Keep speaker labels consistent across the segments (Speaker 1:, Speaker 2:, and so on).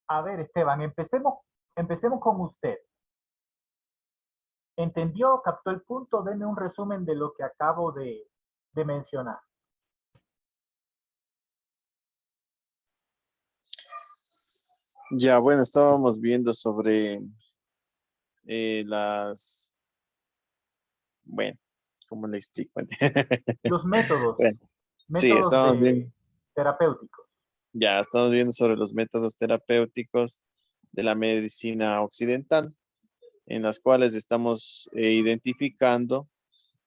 Speaker 1: A ver, Esteban, empecemos con usted. ¿Entendió? ¿Captó el punto? Deme un resumen de lo que acabo de mencionar.
Speaker 2: Ya, bueno, estábamos viendo sobre bueno, ¿cómo le explico?
Speaker 1: Los métodos,
Speaker 2: Bueno, sí,
Speaker 1: métodos terapéuticos.
Speaker 2: ya estamos viendo sobre los métodos terapéuticos de la medicina occidental, en las cuales estamos identificando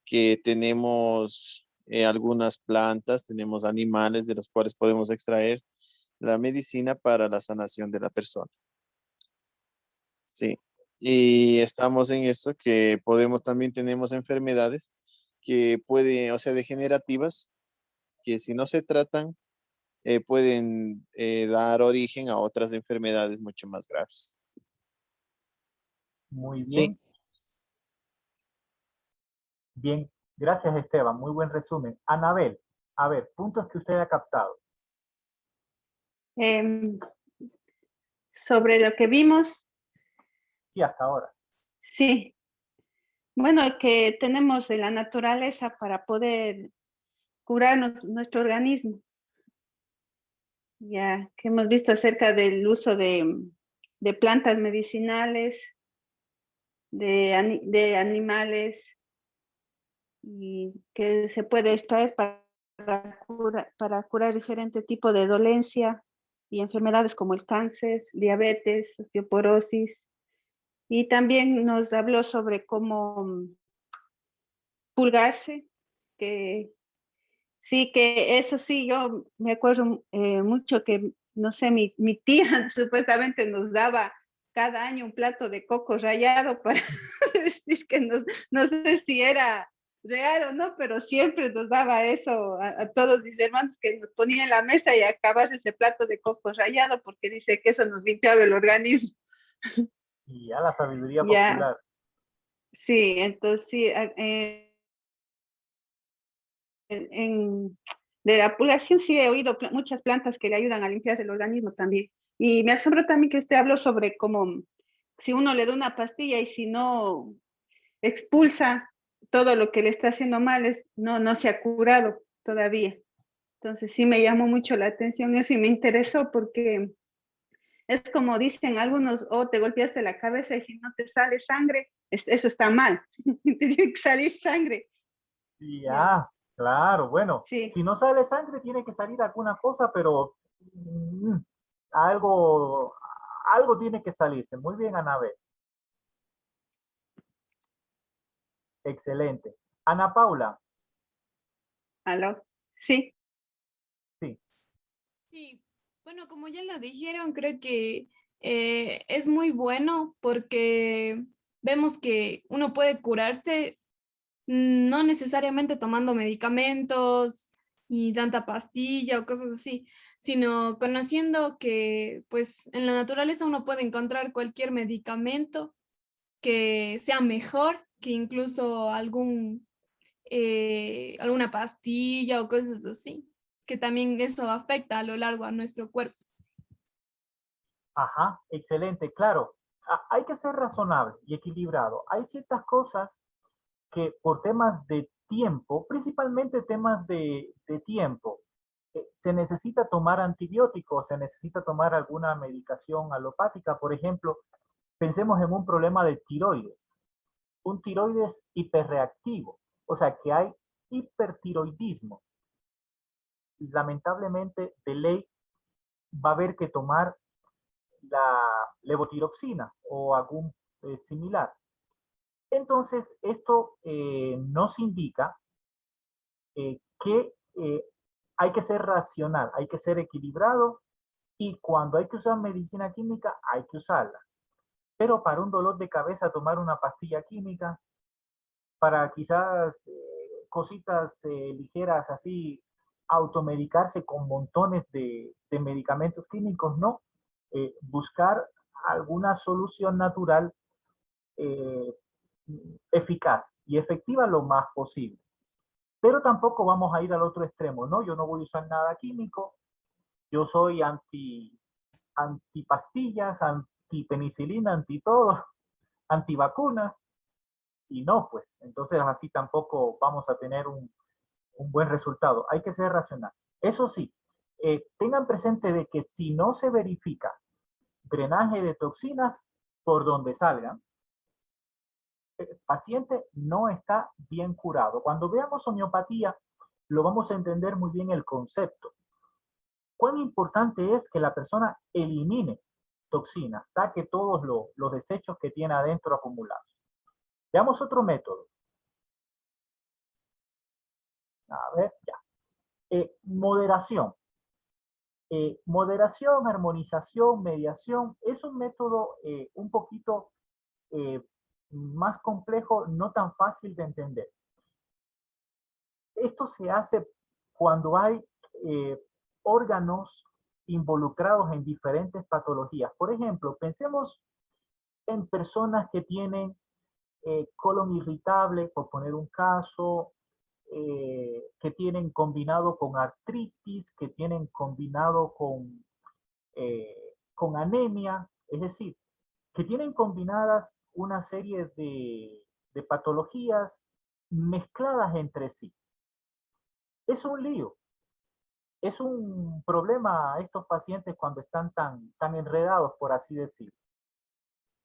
Speaker 2: que tenemos algunas plantas, tenemos animales de los cuales podemos extraer la medicina para la sanación de la persona. Sí, y estamos en esto que también tenemos enfermedades que pueden, o sea, degenerativas, que si no se tratan, pueden dar origen a otras enfermedades mucho más graves.
Speaker 1: Muy
Speaker 2: Sí,
Speaker 1: bien. Bien, gracias Esteban, muy buen resumen. Anabel, a ver, puntos que usted ha captado.
Speaker 3: Em, Sobre lo que vimos,
Speaker 1: Sí, hasta ahora.
Speaker 3: sí. Bueno, que tenemos de la naturaleza para poder curar nuestro organismo. Ya que hemos visto acerca del uso de plantas medicinales, de animales, y que se puede extraer para curar diferentes tipos de dolencia y enfermedades como el cáncer, diabetes, osteoporosis. Y también nos habló sobre cómo pulgarse, que sí, que eso sí, yo me acuerdo mucho que, no sé, mi tía supuestamente nos daba cada año un plato de coco rallado para decir que no sé si era real o no, pero siempre nos daba eso a todos mis hermanos, que nos ponía en la mesa y acabar ese plato de coco rallado porque dice que eso nos limpiaba el organismo.
Speaker 1: Y a la sabiduría
Speaker 3: Ya,
Speaker 1: popular.
Speaker 3: sí, entonces sí, en, de la pulgación sí he oído muchas plantas que le ayudan a limpiar el organismo también. Y me asombra también que usted habló sobre cómo si uno le da una pastilla y si no expulsa todo lo que le está haciendo mal, no se ha curado todavía. Entonces sí me llamó mucho la atención eso y me interesó porque es como dicen algunos, te golpeaste la cabeza y si no te sale sangre, eso está mal. Te tiene que salir sangre. Ya,
Speaker 1: Ya, claro, bueno,
Speaker 3: sí.
Speaker 1: si no sale sangre tiene que salir alguna cosa, pero algo, algo tiene que salirse. Muy bien, Anabel. Excelente. Ana Paula,
Speaker 3: ¿Aló? Sí.
Speaker 1: sí.
Speaker 4: Sí, bueno, como ya lo dijeron, creo que es muy bueno porque vemos que uno puede curarse no necesariamente tomando medicamentos y tanta pastilla o cosas así, sino conociendo que pues en la naturaleza uno puede encontrar cualquier medicamento que sea mejor que incluso alguna pastilla o cosas así, que también eso afecta a lo largo a nuestro cuerpo.
Speaker 1: Ajá, excelente. Claro, hay que ser razonable y equilibrado. Hay ciertas cosas que por temas de tiempo, principalmente temas de tiempo, se necesita tomar antibióticos, se necesita tomar alguna medicación alopática. Por ejemplo, pensemos en un problema de tiroides, un tiroides hiperreactivo, o sea que hay hipertiroidismo. Lamentablemente, de ley va a haber que tomar la levotiroxina o algún similar. Entonces, esto nos indica que hay que ser racional, hay que ser equilibrado y cuando hay que usar medicina química, hay que usarla. Pero para un dolor de cabeza, tomar una pastilla química, para quizás cositas ligeras así, automedicarse con montones de medicamentos químicos, no. Buscar alguna solución natural eh, eficaz y efectiva lo más posible. Pero tampoco vamos a ir al otro extremo, ¿no? Yo no voy a usar nada químico, yo soy antipastillas, antipenicilina, anti todo, antivacunas, y no, pues, entonces así tampoco vamos a tener un buen resultado. Hay que ser racional. Eso sí, tengan presente de que si no se verifica drenaje de toxinas por donde salgan, el paciente no está bien curado. Cuando veamos homeopatía, lo vamos a entender muy bien el concepto. Cuán importante es que la persona elimine toxinas, saque todos los desechos que tiene adentro acumulados. Veamos otro método. A ver, ya. Moderación. Moderación, armonización, mediación, es un método un poquito más complejo, no tan fácil de entender. Esto se hace cuando hay órganos involucrados en diferentes patologías. Por ejemplo, pensemos en personas que tienen colon irritable, por poner un caso, que tienen combinado con artritis, que tienen combinado con anemia, es decir, que tienen combinadas una serie de patologías mezcladas entre sí. Es un lío, es un problema a estos pacientes cuando están tan enredados, por así decirlo.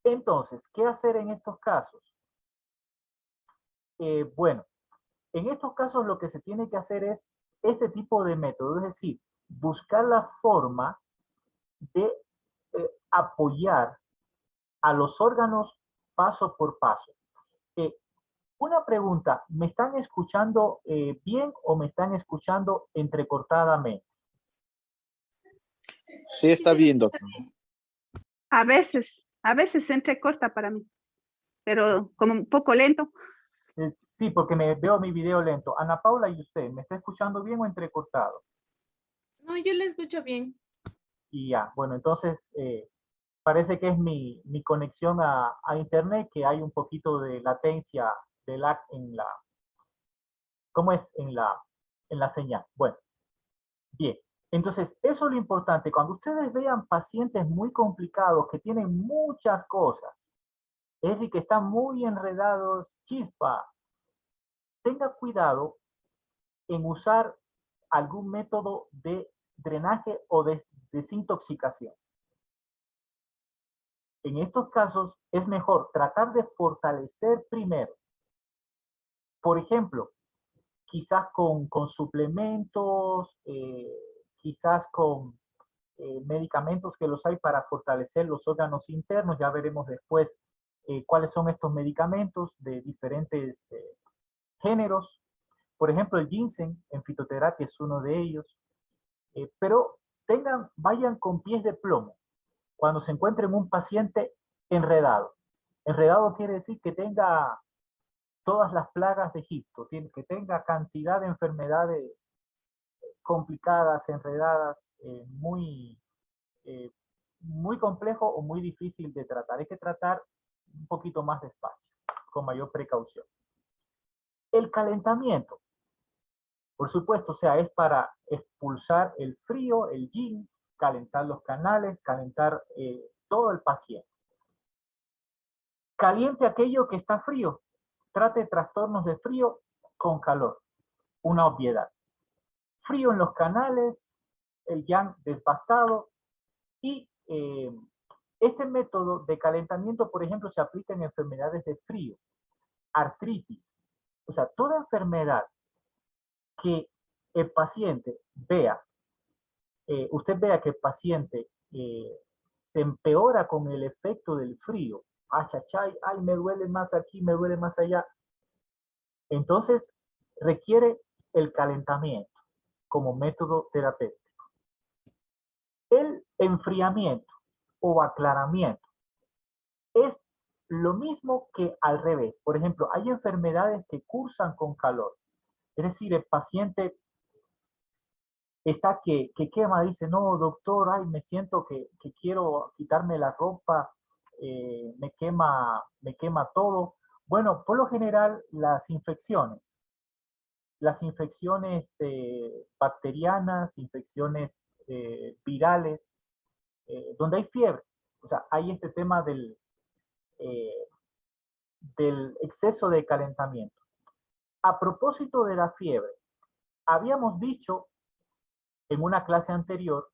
Speaker 1: Entonces, ¿qué hacer en estos casos? Bueno, en estos casos lo que se tiene que hacer es este tipo de método, es decir, buscar la forma de apoyar a los órganos paso por paso. Una pregunta, ¿me están escuchando bien o me están escuchando entrecortadamente?
Speaker 2: Sí, está bien, doctor.
Speaker 3: A veces se entrecorta para mí, pero como un poco lento.
Speaker 1: Sí, porque me veo mi video lento. Ana Paula, ¿y usted? ¿Me está escuchando bien o entrecortado?
Speaker 4: No, yo le escucho bien.
Speaker 1: Y ya, bueno, entonces parece que es mi conexión a internet, que hay un poquito de latencia de lag en la, ¿cómo es? En la señal. Bueno, bien. Entonces, eso es lo importante. Cuando ustedes vean pacientes muy complicados que tienen muchas cosas, es decir, que están muy enredados, chispa, tenga cuidado en usar algún método de drenaje o de desintoxicación. En estos casos es mejor tratar de fortalecer primero. Por ejemplo, quizás con suplementos, quizás con medicamentos que los hay para fortalecer los órganos internos. Ya veremos después cuáles son estos medicamentos de diferentes géneros. Por ejemplo, el ginseng en fitoterapia es uno de ellos. Pero vayan con pies de plomo cuando se encuentren un paciente enredado. Enredado quiere decir que tenga todas las plagas de Egipto, que tenga cantidad de enfermedades complicadas, enredadas, eh, muy complejo o muy difícil de tratar. Hay que tratar un poquito más despacio, con mayor precaución. El calentamiento, por supuesto, o sea, es para expulsar el frío, el yin, calentar los canales, calentar todo el paciente. Caliente aquello que está frío. Trate trastornos de frío con calor. Una obviedad. Frío en los canales, el yang desbastado y este método de calentamiento, por ejemplo, se aplica en enfermedades de frío, artritis, o sea, toda enfermedad que el paciente vea, usted vea que el paciente se empeora con el efecto del frío, achachay, ay, me duele más aquí, me duele más allá, entonces requiere el calentamiento como método terapéutico. El enfriamiento o aclaramiento es lo mismo que al revés. Por ejemplo, hay enfermedades que cursan con calor. Es decir, el paciente está que quema, dice, no, doctor, ay, me siento que quiero quitarme la ropa, me quema todo. Bueno, por lo general, las infecciones bacterianas, infecciones virales, donde hay fiebre. O sea, hay este tema del exceso de calentamiento. A propósito de la fiebre, habíamos dicho en una clase anterior,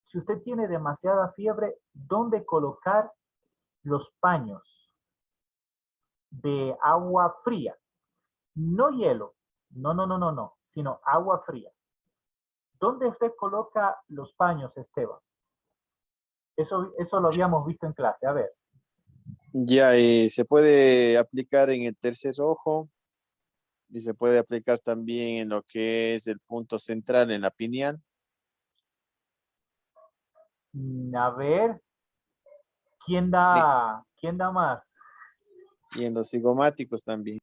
Speaker 1: si usted tiene demasiada fiebre, ¿dónde colocar los paños de agua fría? No hielo, no, sino agua fría. ¿Dónde usted coloca los paños, Esteban? Eso lo habíamos visto en clase. A ver.
Speaker 2: Ya, se puede aplicar en el tercer ojo y se puede aplicar también en lo que es el punto central en la pineal.
Speaker 1: A ver, ¿quién
Speaker 2: Sí,
Speaker 1: da más?
Speaker 2: y en los cigomáticos también.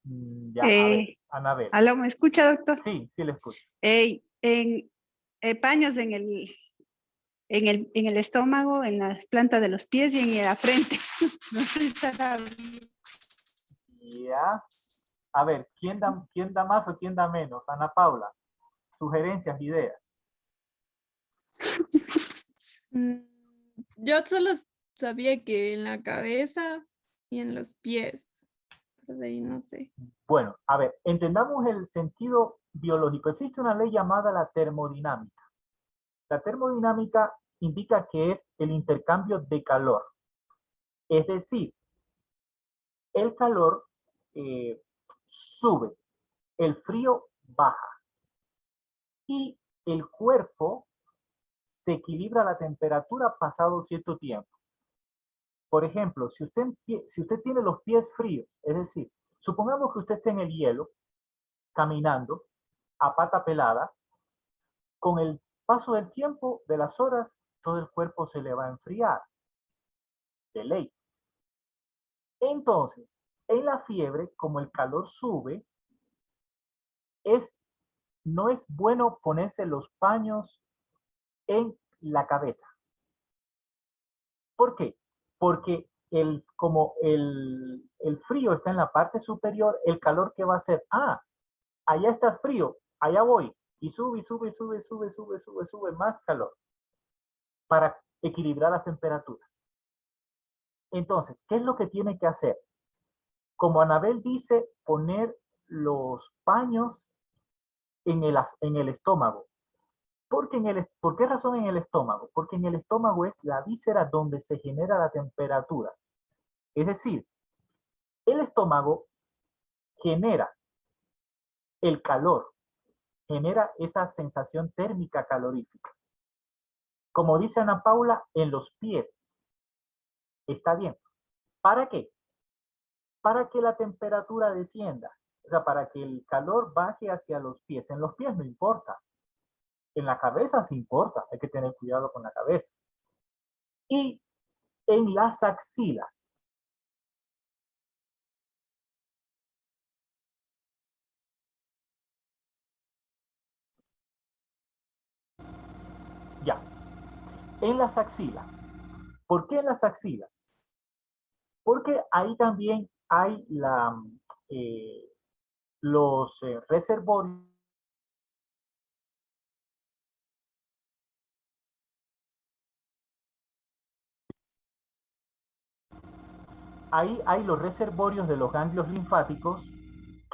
Speaker 1: Ya, a ver, Anabel.
Speaker 3: ¿Aló, me escucha, doctor?
Speaker 1: Sí, sí le escucho.
Speaker 3: En paños en el estómago, en la planta de los pies y en la frente. No sé si está bien.
Speaker 1: Ya. A ver, ¿quién da más o quién da menos? Ana Paula, sugerencias, ideas.
Speaker 4: Mm, Yo solo sabía que en la cabeza y en los pies. Pues ahí no sé.
Speaker 1: Bueno, a ver, entendamos el sentido biológico. Existe una ley llamada la termodinámica. La termodinámica indica que es el intercambio de calor. Es decir, el calor sube, el frío baja y el cuerpo se equilibra la temperatura pasado cierto tiempo. Por ejemplo, si usted tiene los pies fríos, es decir, supongamos que usted esté en el hielo, caminando a pata pelada, con el paso del tiempo, de las horas, todo el cuerpo se le va a enfriar, de ley. Entonces, en la fiebre, como el calor sube, no es bueno ponerse los paños en la cabeza. ¿Por qué? Porque como el frío está en la parte superior, el calor que va a hacer, allá estás frío, allá voy, y sube, sube más calor para equilibrar las temperaturas. Entonces, ¿qué es lo que tiene que hacer? Como Anabel dice, poner los paños en el estómago. ¿Por qué razón en el estómago? Porque en el estómago es la víscera donde se genera la temperatura. Es decir, el estómago genera el calor, genera esa sensación térmica calorífica. Como dice Ana Paula, en los pies. Está bien. ¿Para qué? Para que la temperatura descienda. O sea, para que el calor baje hacia los pies. En los pies no importa. En la cabeza sí importa. Hay que tener cuidado con la cabeza. Y en las axilas. Ya. En las axilas. ¿Por qué en las axilas? Porque ahí también hay los reservorios. Ahí hay los reservorios de los ganglios linfáticos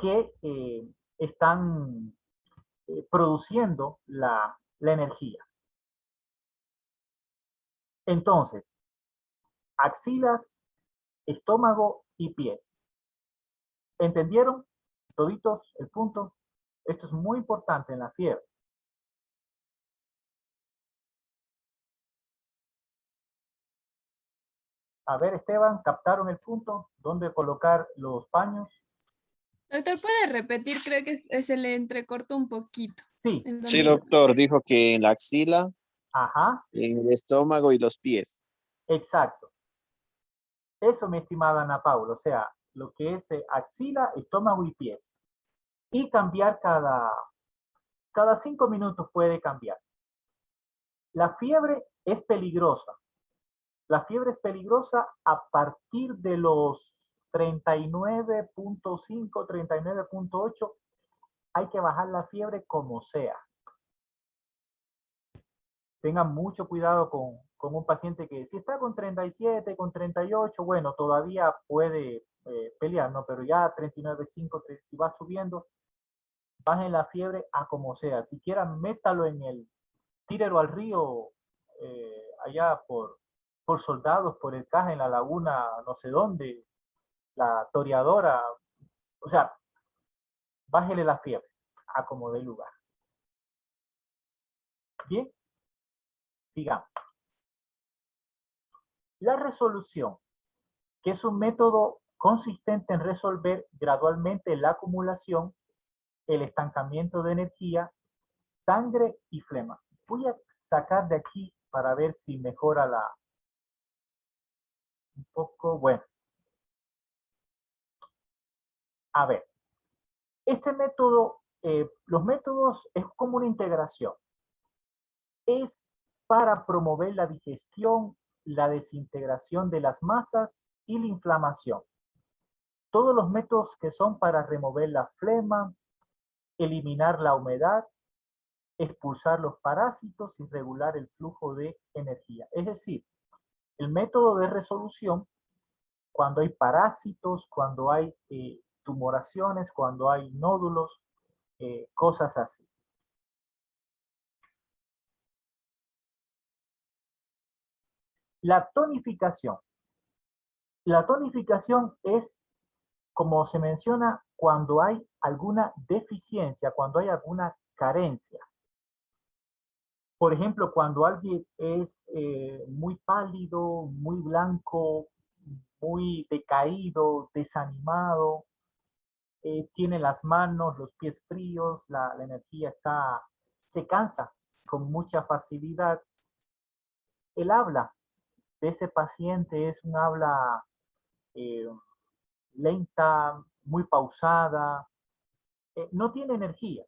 Speaker 1: que están produciendo la energía. Entonces, axilas, estómago y pies. ¿Entendieron toditos el punto? Esto es muy importante en la fiebre. A ver, Esteban, ¿captaron el punto? ¿Dónde colocar los paños?
Speaker 4: Doctor, ¿puede repetir? Creo que se le entrecortó un poquito.
Speaker 1: Sí.
Speaker 2: Sí, doctor, dijo que en la axila,
Speaker 1: Ajá.
Speaker 2: en el estómago y los pies.
Speaker 1: Exacto. Eso, mi estimada Ana Paula, o sea, lo que es axila, estómago y pies. Y cambiar cada 5 minutos puede cambiar. La fiebre es peligrosa. La fiebre es peligrosa a partir de los 39.5, 39.8. Hay que bajar la fiebre como sea. tengan mucho cuidado con un paciente que si está con 37, con 38, bueno, todavía puede pelear, ¿no? Pero ya 39,5, si va subiendo, bajen la fiebre a como sea. Siquiera métalo en tírelo al río, allá por Soldados, por el Caja, en la laguna, no sé dónde, la Toreadora. O sea, bájele la fiebre a como dé lugar. Bien, sigamos. La resolución, que es un método consistente en resolver gradualmente la acumulación, el estancamiento de energía, sangre y flema. Voy a sacar de aquí para ver si mejora un poco. Bueno, a ver, este método, los métodos es como una integración. Es para promover la digestión, la desintegración de las masas y la inflamación. Todos los métodos que son para remover la flema, eliminar la humedad, expulsar los parásitos y regular el flujo de energía. Es decir, el método de resolución, cuando hay parásitos, cuando hay tumoraciones, cuando hay nódulos, cosas así. La tonificación. La tonificación es, como se menciona, cuando hay alguna deficiencia, cuando hay alguna carencia. Por ejemplo, cuando alguien es muy pálido, muy blanco, muy decaído, desanimado, tiene las manos, los pies fríos, la energía se cansa con mucha facilidad. El habla de ese paciente es un habla eh, lenta, muy pausada, no tiene energía.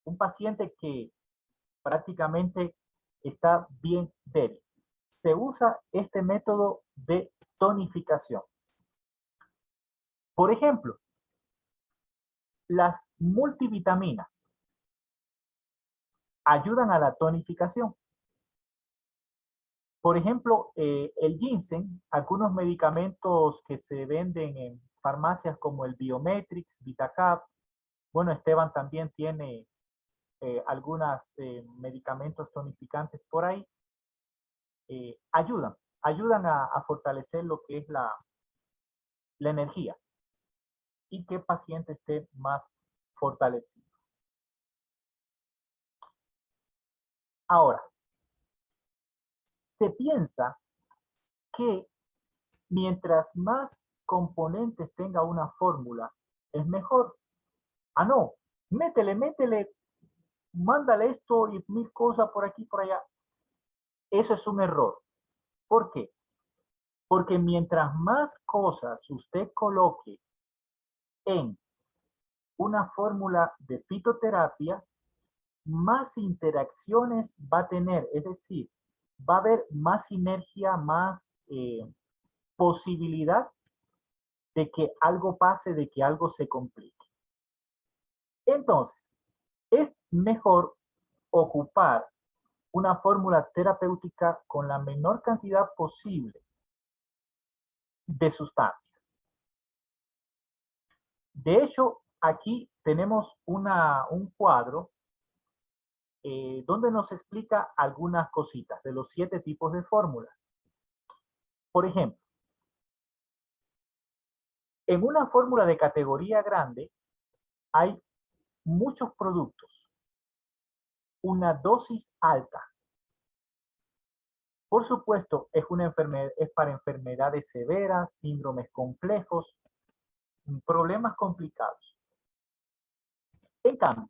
Speaker 1: Un paciente que prácticamente está bien débil. Se usa este método de tonificación. Por ejemplo, las multivitaminas ayudan a la tonificación. Por ejemplo, el ginseng, algunos medicamentos que se venden en farmacias como el Biometrix, VitaCap. Bueno, Esteban también tiene algunos medicamentos tonificantes por ahí. Ayudan a fortalecer lo que es la energía y que el paciente esté más fortalecido. Ahora, se piensa que mientras más componentes tenga una fórmula, es mejor. Ah, no, métele, mándale esto y 1000 cosas por aquí, por allá. Eso es un error. ¿Por qué? Porque mientras más cosas usted coloque en una fórmula de fitoterapia, más interacciones va a tener, es decir, va a haber más sinergia, más posibilidad de que algo pase, de que algo se complique. Entonces, es mejor ocupar una fórmula terapéutica con la menor cantidad posible de sustancias. De hecho, aquí tenemos un cuadro donde nos explica algunas cositas de los 7 tipos de fórmulas. Por ejemplo, en una fórmula de categoría grande hay muchos productos, una dosis alta. Por supuesto, es para enfermedades severas, síndromes complejos, problemas complicados. En cambio,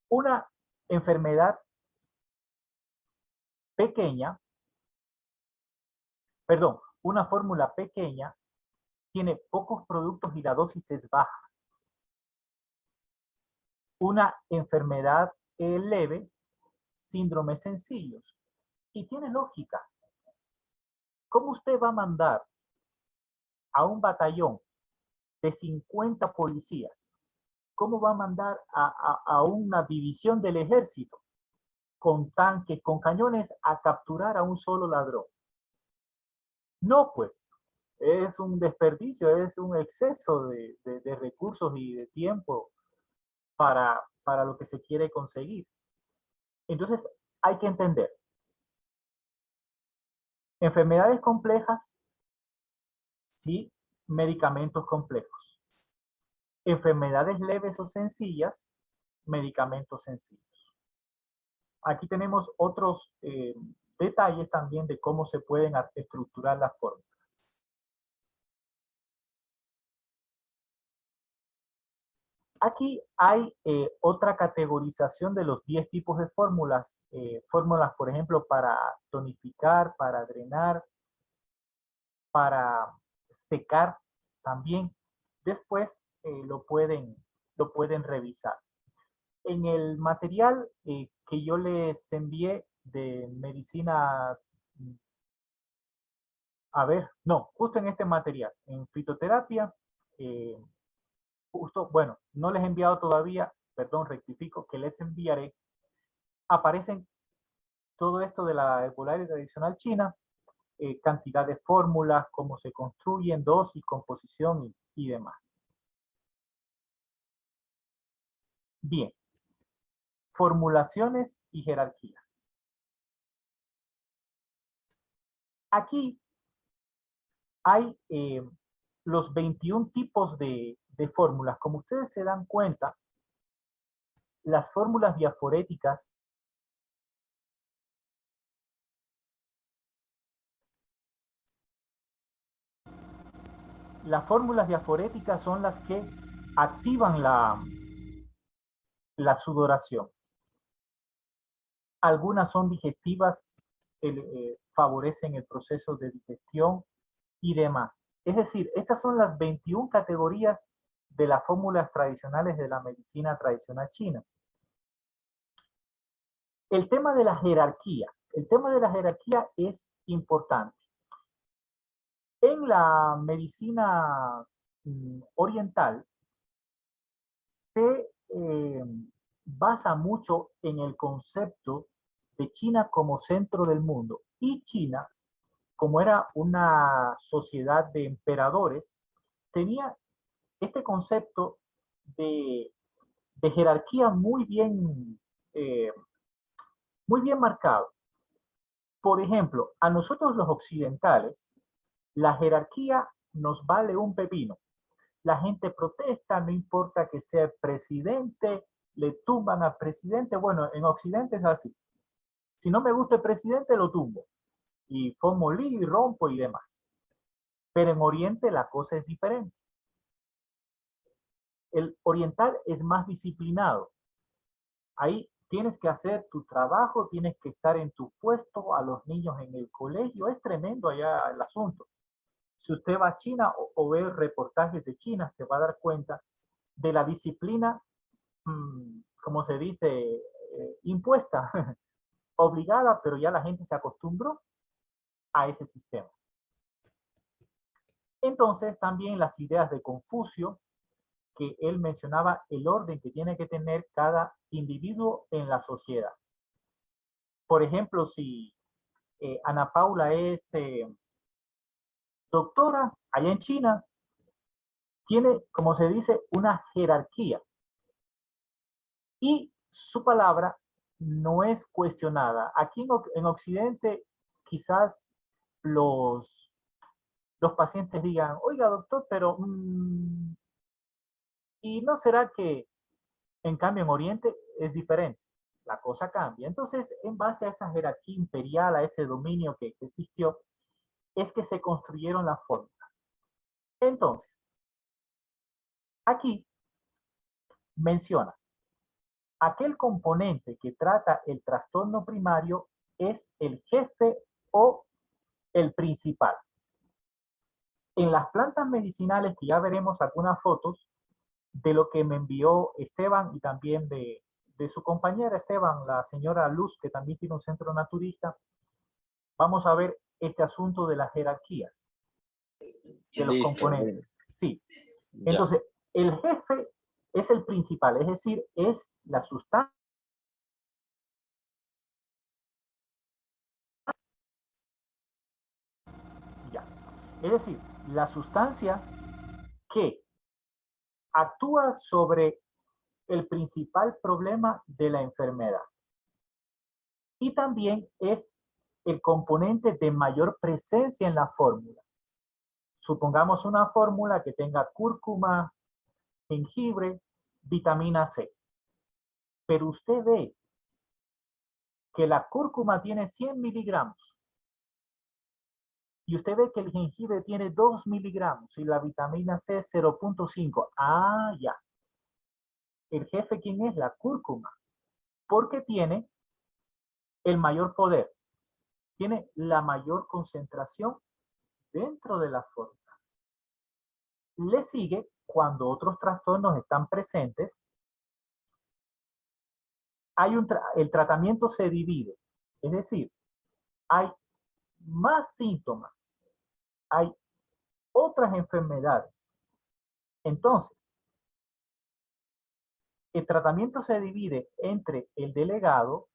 Speaker 1: una enfermedad pequeña, perdón, una fórmula pequeña tiene pocos productos y la dosis es baja. Una enfermedad leve, síndromes sencillos. Y tiene lógica. ¿Cómo usted va a mandar a un batallón de 50 policías? ¿Cómo va a mandar a una división del ejército con tanques, con cañones a capturar a un solo ladrón. No, pues, es un desperdicio, es un exceso de recursos y de tiempo para lo que se quiere conseguir. Entonces, hay que entender, enfermedades complejas, sí, medicamentos complejos. Enfermedades leves o sencillas, medicamentos sencillos. Aquí tenemos otros detalles también de cómo se pueden estructurar las fórmulas. Aquí hay otra categorización de los 10 tipos de fórmulas. Fórmulas, por ejemplo, para tonificar, para drenar, para secar también. Después lo pueden revisar. En el material que yo les envié de medicina, justo en este material, en fitoterapia, bueno, no les he enviado todavía, perdón, rectifico, que les enviaré, aparecen todo esto de la herbolaria tradicional china, cantidad de fórmulas, cómo se construyen, dosis, composición y demás. Bien, formulaciones y jerarquías. Aquí hay los 21 tipos de fórmulas. Como ustedes se dan cuenta, las fórmulas diaforéticas son las que activan la sudoración. Algunas son digestivas, favorecen el proceso de digestión y demás. Es decir, estas son las 21 categorías de las fórmulas tradicionales de la medicina tradicional china. El tema de la jerarquía es importante. En la medicina oriental se basa mucho en el concepto de China como centro del mundo. Y China, como era una sociedad de emperadores, tenía este concepto de jerarquía muy bien marcado. Por ejemplo, a nosotros los occidentales, la jerarquía nos vale un pepino. La gente protesta, no importa que sea presidente, le tumban al presidente. Bueno, en Occidente es así. Si no me gusta el presidente, lo tumbo. Y formo lío y rompo y demás. Pero en Oriente la cosa es diferente. El oriental es más disciplinado. Ahí tienes que hacer tu trabajo, tienes que estar en tu puesto, a los niños en el colegio. Es tremendo allá el asunto. Si usted va a China o ve reportajes de China, se va a dar cuenta de la disciplina, como se dice, impuesta, obligada, pero ya la gente se acostumbró a ese sistema. Entonces, también las ideas de Confucio, que él mencionaba el orden que tiene que tener cada individuo en la sociedad. Por ejemplo, si Ana Paula es doctora allá en China, tiene, como se dice, una jerarquía. Y su palabra no es cuestionada. Aquí en Occidente, quizás los pacientes digan, oiga, doctor, pero ¿y no será que en cambio en Oriente es diferente? La cosa cambia. Entonces, en base a esa jerarquía imperial, a ese dominio que existió, es que se construyeron las fórmulas. Entonces, aquí menciona, aquel componente que trata el trastorno primario es el jefe o el principal. En las plantas medicinales, que ya veremos algunas fotos de lo que me envió Esteban y también de su compañera Esteban, la señora Luz, que también tiene un centro naturista, vamos a ver este asunto de las jerarquías de los componentes. Sí. Entonces, el jefe es el principal, es decir, es la sustancia Es decir, la sustancia que actúa sobre el principal problema de la enfermedad. Y también es el componente de mayor presencia en la fórmula. Supongamos una fórmula que tenga cúrcuma, jengibre, vitamina C. Pero usted ve que la cúrcuma tiene 100 miligramos y usted ve que el jengibre tiene 2 miligramos y la vitamina C 0.5. Ah, ya. ¿El jefe quién es? La cúrcuma. Porque tiene el mayor poder. Tiene la mayor concentración dentro de la fórmula. Le sigue cuando otros trastornos están presentes. El tratamiento se divide. Es decir, hay más síntomas. Hay otras enfermedades. Entonces, el tratamiento se divide entre el delegado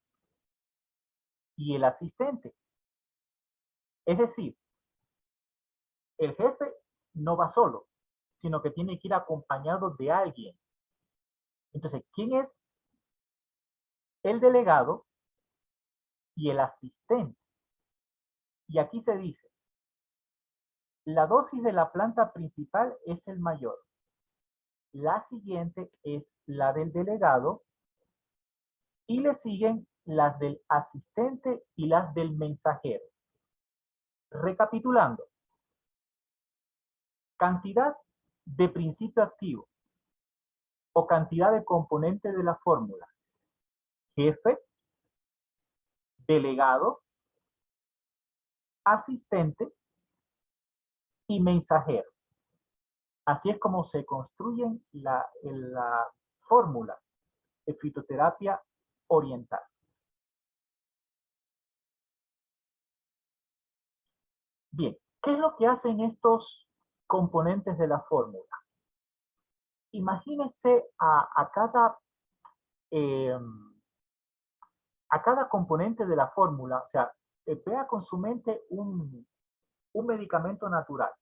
Speaker 1: y el asistente. Es decir, el jefe no va solo, sino que tiene que ir acompañado de alguien. Entonces, ¿quién es el delegado y el asistente? Y aquí se dice, la dosis de la planta principal es el mayor. La siguiente es la del delegado y le siguen las del asistente y las del mensajero. Recapitulando, cantidad de principio activo o cantidad de componente de la fórmula. Jefe, delegado, asistente y mensajero. Así es como se construyen la fórmula de fitoterapia oriental. Bien, ¿qué es lo que hacen estos componentes de la fórmula? Imagínense a cada componente de la fórmula, o sea, vea con su mente un medicamento natural.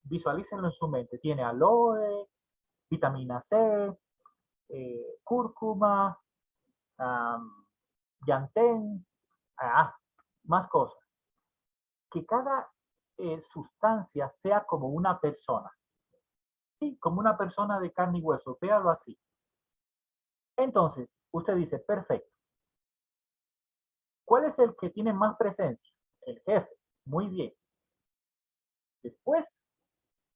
Speaker 1: Visualícenlo en su mente. Tiene aloe, vitamina C, cúrcuma, yantén, más cosas. Que cada sustancia sea como una persona. Sí, como una persona de carne y hueso. Véalo así. Entonces, usted dice, perfecto. ¿Cuál es el que tiene más presencia? El jefe. Muy bien. Después,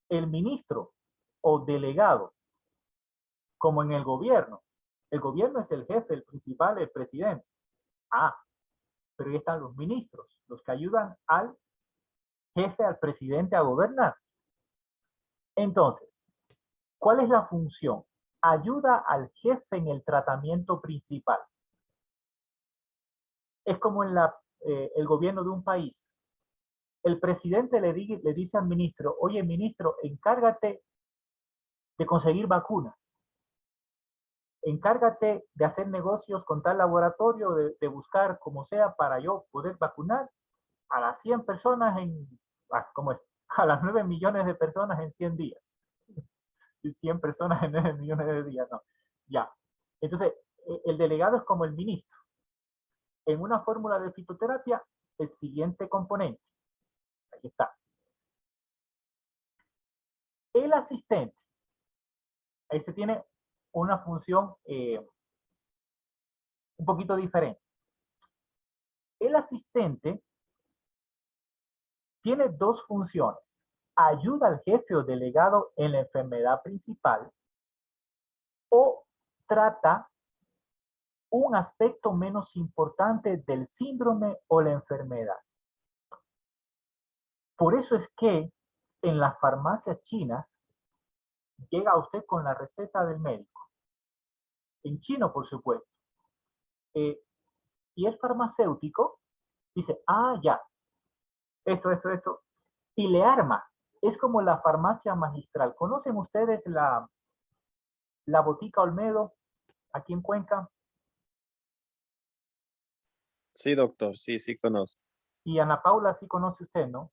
Speaker 1: el ministro o delegado, como en el gobierno. El gobierno es el jefe, el principal, el presidente. Pero ahí están los ministros, los que ayudan al jefe, al presidente a gobernar. Entonces, ¿cuál es la función? Ayuda al jefe en el tratamiento principal. Es como en el gobierno de un país. El presidente le dice al ministro, oye, ministro, encárgate de conseguir vacunas. Encárgate de hacer negocios con tal laboratorio, de buscar como sea para yo poder vacunar a las 100 personas ¿cómo es? A las 9 millones de personas en 100 días. 100 personas en 9 millones de días, no. Ya. Entonces, el delegado es como el ministro. En una fórmula de fitoterapia, el siguiente componente. Ahí está. El asistente. Ahí se tiene una función un poquito diferente. El asistente tiene dos funciones. Ayuda al jefe o delegado en la enfermedad principal o trata un aspecto menos importante del síndrome o la enfermedad. Por eso es que en las farmacias chinas llega a usted con la receta del médico. En chino, por supuesto. Y el farmacéutico dice, ya, esto, y le arma. Es como la farmacia magistral. ¿Conocen ustedes la Botica Olmedo aquí en Cuenca?
Speaker 2: Sí, doctor, sí, sí conozco.
Speaker 1: Y Ana Paula sí conoce usted, ¿no?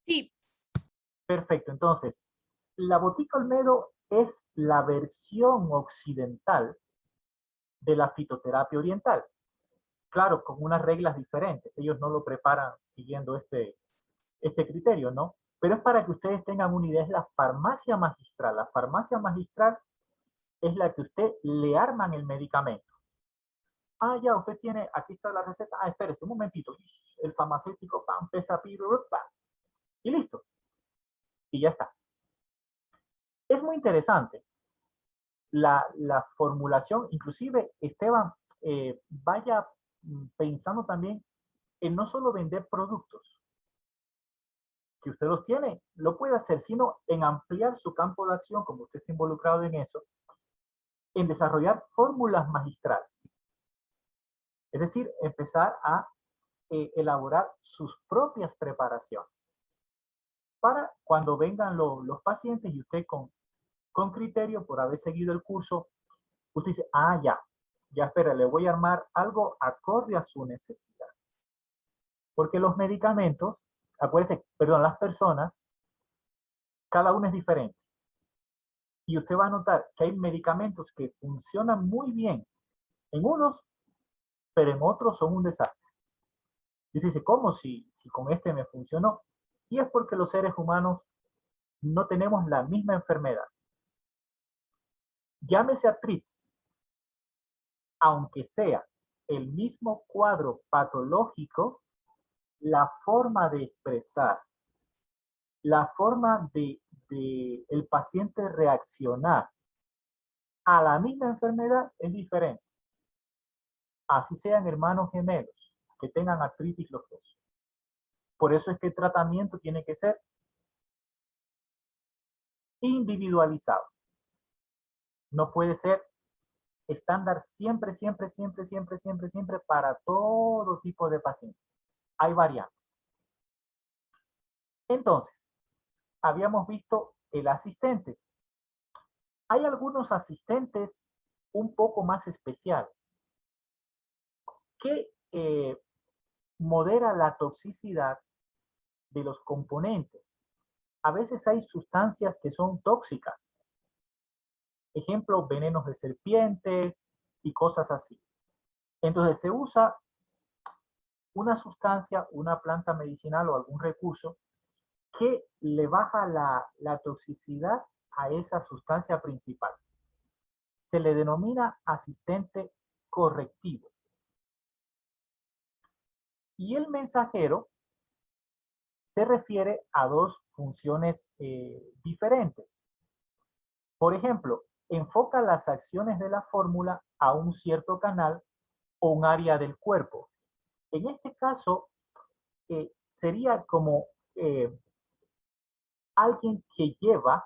Speaker 4: Sí,
Speaker 1: Perfecto, entonces, la Botica Olmedo es la versión occidental de la fitoterapia oriental. Claro, con unas reglas diferentes. Ellos no lo preparan siguiendo este criterio, ¿no? Pero es para que ustedes tengan una idea, es la farmacia magistral. La farmacia magistral es la que usted le arman el medicamento. Ah, ya, usted tiene, aquí está la receta. Ah, espérese un momentito. El farmacéutico, pam, pesa, pam, y listo. Y ya está. Es muy interesante la formulación. Inclusive, Esteban, vaya pensando también en no solo vender productos, que usted los tiene, lo puede hacer, sino en ampliar su campo de acción, como usted está involucrado en eso, en desarrollar fórmulas magistrales. Es decir, empezar a elaborar sus propias preparaciones. Para cuando vengan los pacientes y usted con criterio por haber seguido el curso, usted dice, ah, ya espera, le voy a armar algo acorde a su necesidad. Porque los medicamentos, acuérdense, perdón, las personas, cada uno es diferente. Y usted va a notar que hay medicamentos que funcionan muy bien en unos, pero en otros son un desastre. Y usted dice, ¿cómo si con este me funcionó? Y es porque los seres humanos no tenemos la misma enfermedad. Llámese artritis, aunque sea el mismo cuadro patológico, la forma de expresar, la forma de el paciente reaccionar a la misma enfermedad es diferente. Así sean hermanos gemelos, que tengan artritis los dos. Por eso es que el tratamiento tiene que ser individualizado. No puede ser estándar siempre, siempre, siempre, siempre, siempre, siempre para todo tipo de pacientes. Hay variantes. Entonces, habíamos visto el asistente. Hay algunos asistentes un poco más especiales que modera la toxicidad de los componentes. A veces hay sustancias que son tóxicas. Ejemplo, venenos de serpientes y cosas así. Entonces se usa una sustancia, una planta medicinal o algún recurso que le baja la toxicidad a esa sustancia principal. Se le denomina asistente correctivo. Y el mensajero se refiere a dos funciones diferentes. Por ejemplo, enfoca las acciones de la fórmula a un cierto canal o un área del cuerpo. En este caso, sería como alguien que lleva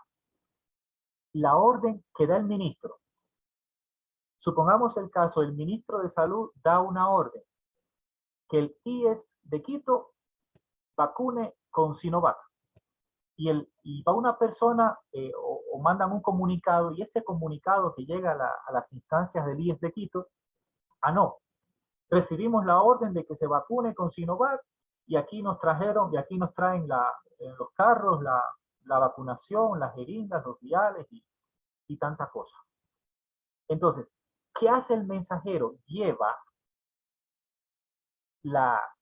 Speaker 1: la orden que da el ministro. Supongamos el caso, el ministro de Salud da una orden, que el IES de Quito vacune con Sinovac. Y va una persona o mandan un comunicado y ese comunicado que llega a las instancias del IES de Quito, no, recibimos la orden de que se vacune con Sinovac y aquí nos trajeron, y aquí nos traen en los carros la vacunación, las jeringas, los viales y tanta cosa. Entonces, ¿qué hace el mensajero? Lleva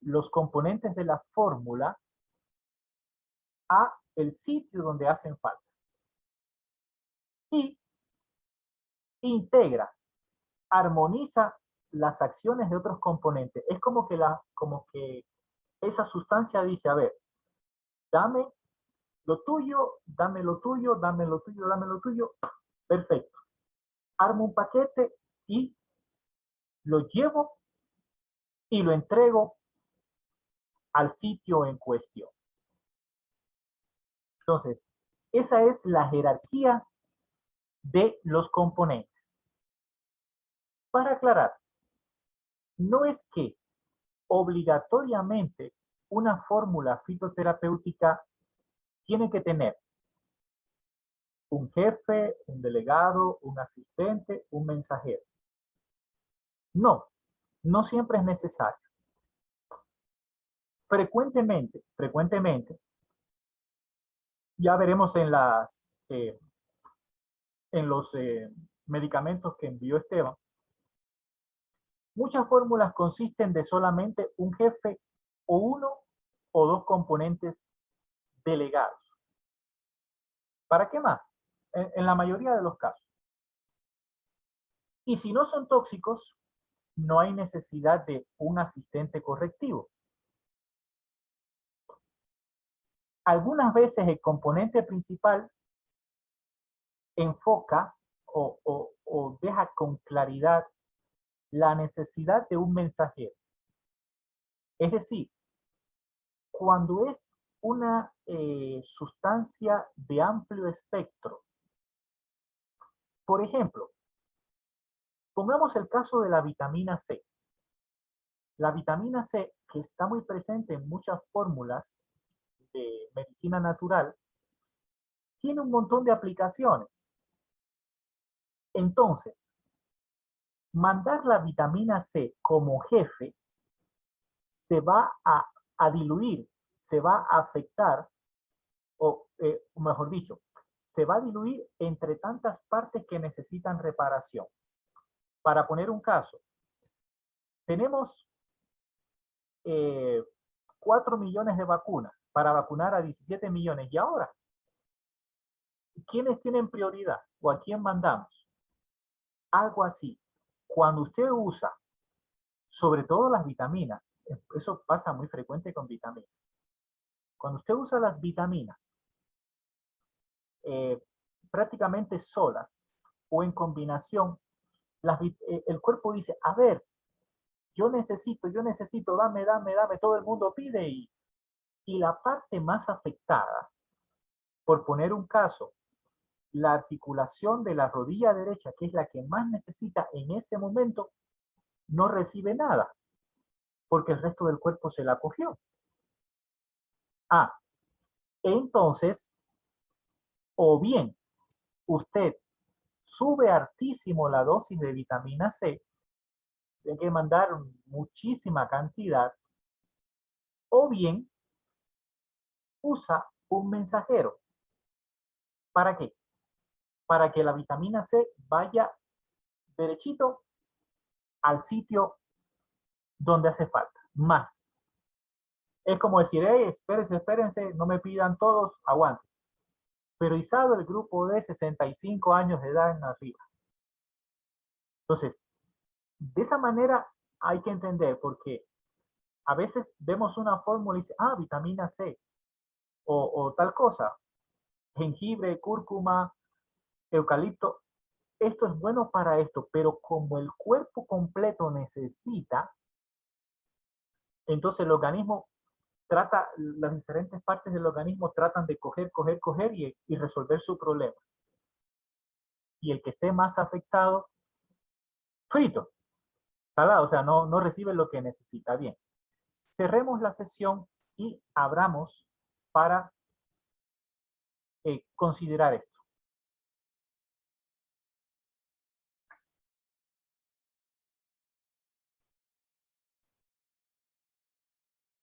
Speaker 1: los componentes de la fórmula a el sitio donde hacen falta. Y integra, armoniza las acciones de otros componentes. Es como que esa sustancia dice, a ver, dame lo tuyo, dame lo tuyo, dame lo tuyo, dame lo tuyo. Perfecto. Armo un paquete y lo llevo y lo entrego al sitio en cuestión. Entonces, esa es la jerarquía de los componentes. Para aclarar, no es que obligatoriamente una fórmula fitoterapéutica tiene que tener un jefe, un delegado, un asistente, un mensajero. No, no siempre es necesario. Frecuentemente, Ya veremos en los medicamentos que envió Esteban. Muchas fórmulas consisten de solamente un jefe o uno o dos componentes delegados. ¿Para qué más? En la mayoría de los casos. Y si no son tóxicos, no hay necesidad de un asistente correctivo. Algunas veces el componente principal enfoca o deja con claridad la necesidad de un mensajero. Es decir, cuando es una sustancia de amplio espectro, por ejemplo, pongamos el caso de la vitamina C. La vitamina C, que está muy presente en muchas fórmulas de medicina natural, tiene un montón de aplicaciones. Entonces, mandar la vitamina C como jefe se va a diluir, se va a afectar, o mejor dicho, se va a diluir entre tantas partes que necesitan reparación. Para poner un caso, tenemos 4 millones de vacunas para vacunar a 17 millones. Y ahora, ¿quiénes tienen prioridad o a quién mandamos? Algo así. Cuando usted usa, sobre todo las vitaminas, eso pasa muy frecuente con vitaminas. Cuando usted usa las vitaminas, prácticamente solas o en combinación, el cuerpo dice, a ver, yo necesito, dame, todo el mundo pide y la parte más afectada, por poner un caso, la articulación de la rodilla derecha, que es la que más necesita en ese momento, no recibe nada, porque el resto del cuerpo se la cogió. Entonces, o bien usted sube hartísimo la dosis de vitamina C, tiene que mandar muchísima cantidad, o bien usa un mensajero. ¿Para qué? Para que la vitamina C vaya derechito al sitio donde hace falta, más. Es como decir, hey, espérense, no me pidan todos, aguante. Priorizado el grupo de 65 años de edad en arriba. Entonces, de esa manera hay que entender, porque a veces vemos una fórmula y dice, vitamina C, o tal cosa, jengibre, cúrcuma, eucalipto, esto es bueno para esto, pero como el cuerpo completo necesita, entonces el organismo trata, las diferentes partes del organismo tratan de coger y resolver su problema. Y el que esté más afectado, frito, salado, o sea, no recibe lo que necesita. Bien, cerremos la sesión y abramos para considerar esto.